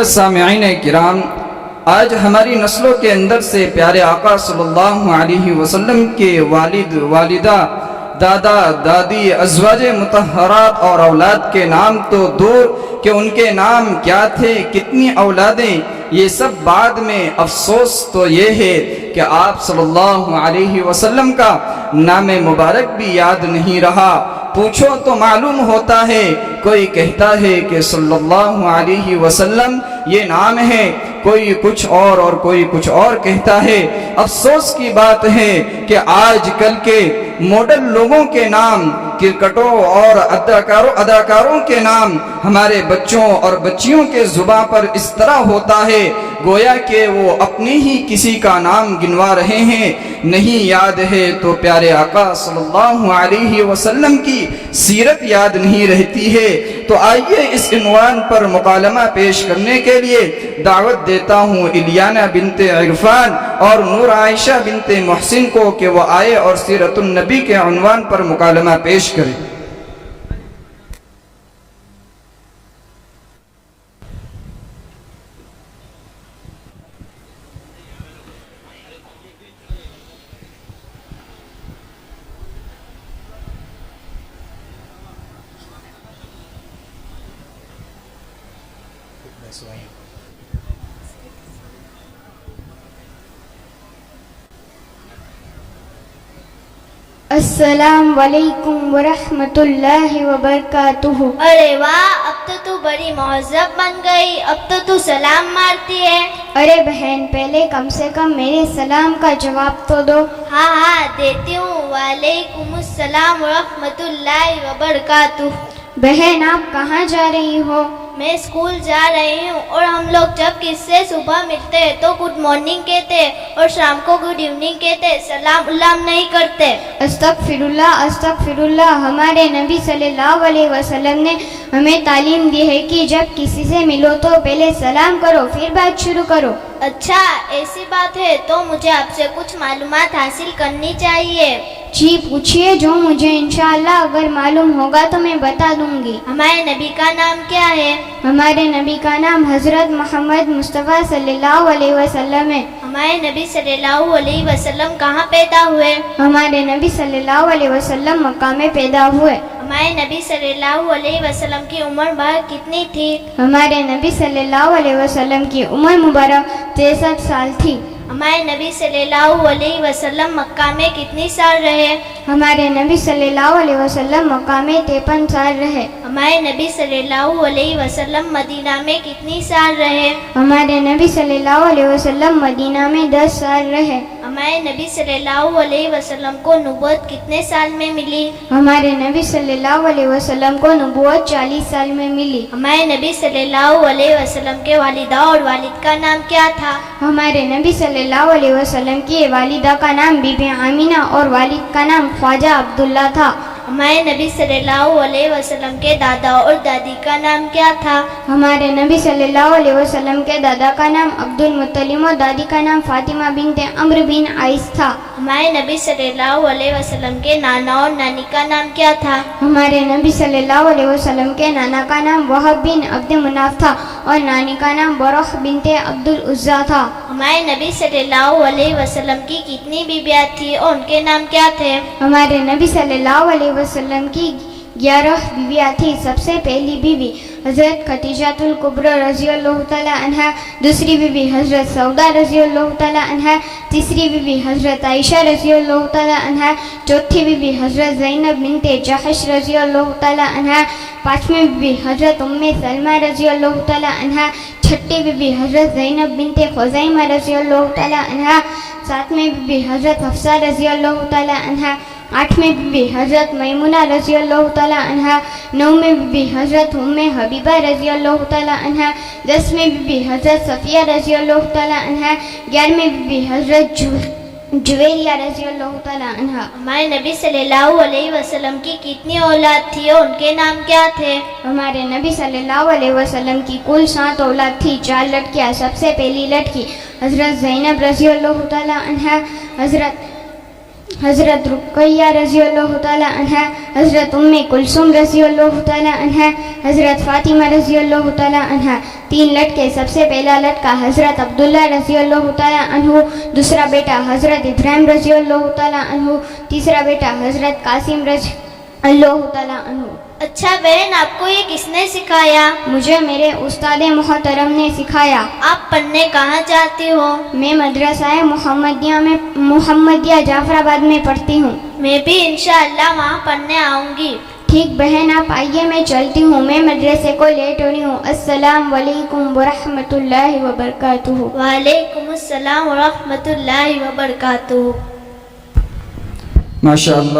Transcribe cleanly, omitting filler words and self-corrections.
سامعین کرام، آج ہماری نسلوں کے اندر سے پیارے آقا صلی اللہ علیہ وسلم کے والد، والدہ، دادا، دادی، ازواج مطہرات اور اولاد کے نام تو دور کہ ان کے نام کیا تھے، کتنی اولادیں، یہ سب بعد میں۔ افسوس تو یہ ہے کہ آپ صلی اللہ علیہ وسلم کا نام مبارک بھی یاد نہیں رہا۔ پوچھو تو معلوم ہوتا ہے، کوئی کہتا ہے کہ صلی اللہ علیہ وسلم یہ نام ہے، کوئی کچھ اور کوئی کچھ اور کہتا ہے۔ افسوس کی بات ہے کہ آج کل کے ماڈل لوگوں کے نام، کرکٹروں اور اداکاروں کے نام ہمارے بچوں اور بچیوں کے زباں پر اس طرح ہوتا ہے گویا کہ وہ اپنی ہی کسی کا نام گنوا رہے ہیں۔ نہیں یاد ہے تو پیارے آقا صلی اللہ علیہ وسلم کی سیرت یاد نہیں رہتی ہے۔ تو آئیے اس عنوان پر مکالمہ پیش کرنے کے لیے دعوت دیتا ہوں الیانہ بنت عرفان اور نور عائشہ بنت محسن کو کہ وہ آئے اور سیرت النبی کے عنوان پر مکالمہ پیش کریں۔ السلام علیکم ورحمۃ اللہ وبرکاتہ۔ ارے واہ، اب تو تو بڑی مہذب بن گئی، اب تو سلام مارتی ہے۔ ارے بہن، پہلے کم سے کم میرے سلام کا جواب تو دو۔ ہاں دیتی ہوں۔ وعلیکم السلام ورحمۃ اللہ وبرکاتہ۔ بہن، آپ کہاں جا رہی ہو؟ میں اسکول جا رہی ہوں، اور ہم لوگ جب کس سے صبح ملتے ہیں تو گڈ مارننگ کہتے ہیں اور شام کو گڈ ایوننگ کہتے ہیں، سلام علام نہیں کرتے۔ استغفر اللہ، استغفر اللہ۔ ہمارے نبی صلی اللہ علیہ وسلم نے ہمیں تعلیم دی ہے کہ جب کسی سے ملو تو پہلے سلام کرو، پھر بات شروع کرو۔ اچھا ایسی بات ہے تو مجھے آپ سے کچھ معلومات حاصل کرنی چاہیے۔ جی پوچھئے، جو مجھے انشاءاللہ اگر معلوم ہوگا تو میں بتا دوں گی۔ ہمارے نبی کا نام کیا ہے؟ ہمارے نبی کا نام حضرت محمد مصطفیٰ صلی اللہ علیہ وسلم ہے۔ ہمارے نبی صلی اللہ علیہ وسلم کہاں پیدا ہوئے؟ ہمارے نبی صلی اللہ علیہ وسلم مکہ میں پیدا ہوئے۔ ہمارے نبی صلی اللہ علیہ وسلم کی عمر مبارک کتنی تھی؟ ہمارے نبی صلی اللہ علیہ وسلم کی عمر مبارک 63 سال تھی۔ ہمارے نبی صلی اللہ علیہ وسلم مکہ میں کتنی سال رہے؟ ہمارے نبی صلی اللہ علیہ وسلم مکہ میں 53 سال رہے۔ ہمارے نبی صلی اللہ علیہ وسلم مدینہ میں کتنی سال رہے؟ ہمارے نبی صلی اللہ علیہ وسلم مدینہ میں 10 سال رہے۔ ہمارے نبی صلی اللہ علیہ وسلم کو نبوت کتنے سال میں ملی؟ ہمارے نبی صلی اللہ علیہ وسلم کو نبوت 40 سال میں ملی۔ ہمارے نبی صلی اللہ علیہ وسلم کے والدہ اور والد کا نام کیا تھا؟ ہمارے نبی صلی اللہ علیہ وسلم کی والدہ کا نام بی بی آمینہ اور والد کا نام خواجہ عبداللہ تھا۔ ہمارے نبی صلی اللہ علیہ وسلم کے دادا اور دادی کا نام کیا تھا؟ ہمارے نبی صلی اللہ علیہ وسلم کے دادا کا نام عبد المطلب اور دادی کا نام فاطمہ بنت عمرو بن عیس تھا۔ ہمارے نبی صلی اللہ علیہ وسلم کے نانا اور نانی کا نام کیا تھا؟ ہمارے نبی صلی اللہ علیہ وسلم کے نانا کا نام وہب بن عبد مناف تھا اور نانی کا نام برخ بنت عبد العزیٰ تھا۔ ہمارے نبی صلی اللہ علیہ وسلم کی کتنی بیویاں تھیں اور ان کے نام کیا تھے؟ ہمارے نبی صلی اللہ علیہ وسلم کی 11 بیویاں تھیں۔ سب سے پہلی بیوی حضرت خدیجہ الکبریٰ رضی اللہ تعالی عنہا، دوسری بیوی حضرت سودا رضی اللہ تعالی عنہا، تیسری بیوی حضرت عائشہ رضی اللہ تعالی عنہا، چوتھی بیوی حضرت زینب بنت جحش رضی اللہ تعالی عنہا، پانچویں بیوی حضرت ام سلمہ رضی اللہ تعالی عنہا، چھٹی بیوی حضرت زینب بنت خزیمہ رضی اللہ تعالی عنہا، ساتویں بیوی حضرت حفصہ رضی اللہ تعالی عنہا، آٹھویں بیوی حضرت میمونہ رضی اللہ تعالی عنہا، نویں بیوی حضرت ام حبیبہ رضی اللہ تعالی عنہا، 10ویں بیوی حضرت صفیہ رضی اللہ تعالی عنہا، 11ویں بیوی حضرت جویریہ رضی اللہ تعالی عنہا۔ ہمارے نبی صلی اللہ علیہ وسلم کی کتنی اولاد تھی اور ان کے نام کیا تھے؟ ہمارے نبی صلی اللہ علیہ وسلم کی کل 7 اولاد تھی، 4 لڑکیاں۔ سب سے پہلی لڑکی حضرت زینب رضی اللہ تعالی عنہا، حضرت حضرت رقیہ رضی اللہ تعالیٰ عنہ، حضرت کلثوم رضی اللہ تعالیٰ عنہ، حضرت فاطمہ رضی اللہ تعالیٰ عنہ۔ 3 لڑکے، سب سے پہلا لڑکا حضرت عبداللہ رضی اللہ تعالیٰ عنہ، دوسرا بیٹا حضرت ابراہیم رضی اللہ تعالیٰ عنہ، تیسرا بیٹا حضرت قاسم رضی اللہ تعالیٰ عنہ۔ اچھا بہن، آپ کو یہ کس نے سکھایا؟ مجھے میرے استاد محترم نے سکھایا۔ آپ پڑھنے کہاں جاتی ہو؟ میں مدرسہ محمدیہ جعفر آباد میں پڑھتی ہوں۔ میں بھی انشاءاللہ وہاں پڑھنے آؤں گی۔ ٹھیک بہن، آپ آئیے، میں چلتی ہوں، میں مدرسے کو لیٹ ہو رہی ہوں۔ السلام علیکم ورحمۃ اللہ وبرکاتہ۔ وعلیکم السلام ورحمۃ اللہ وبرکاتہ۔ ماشاء اللہ۔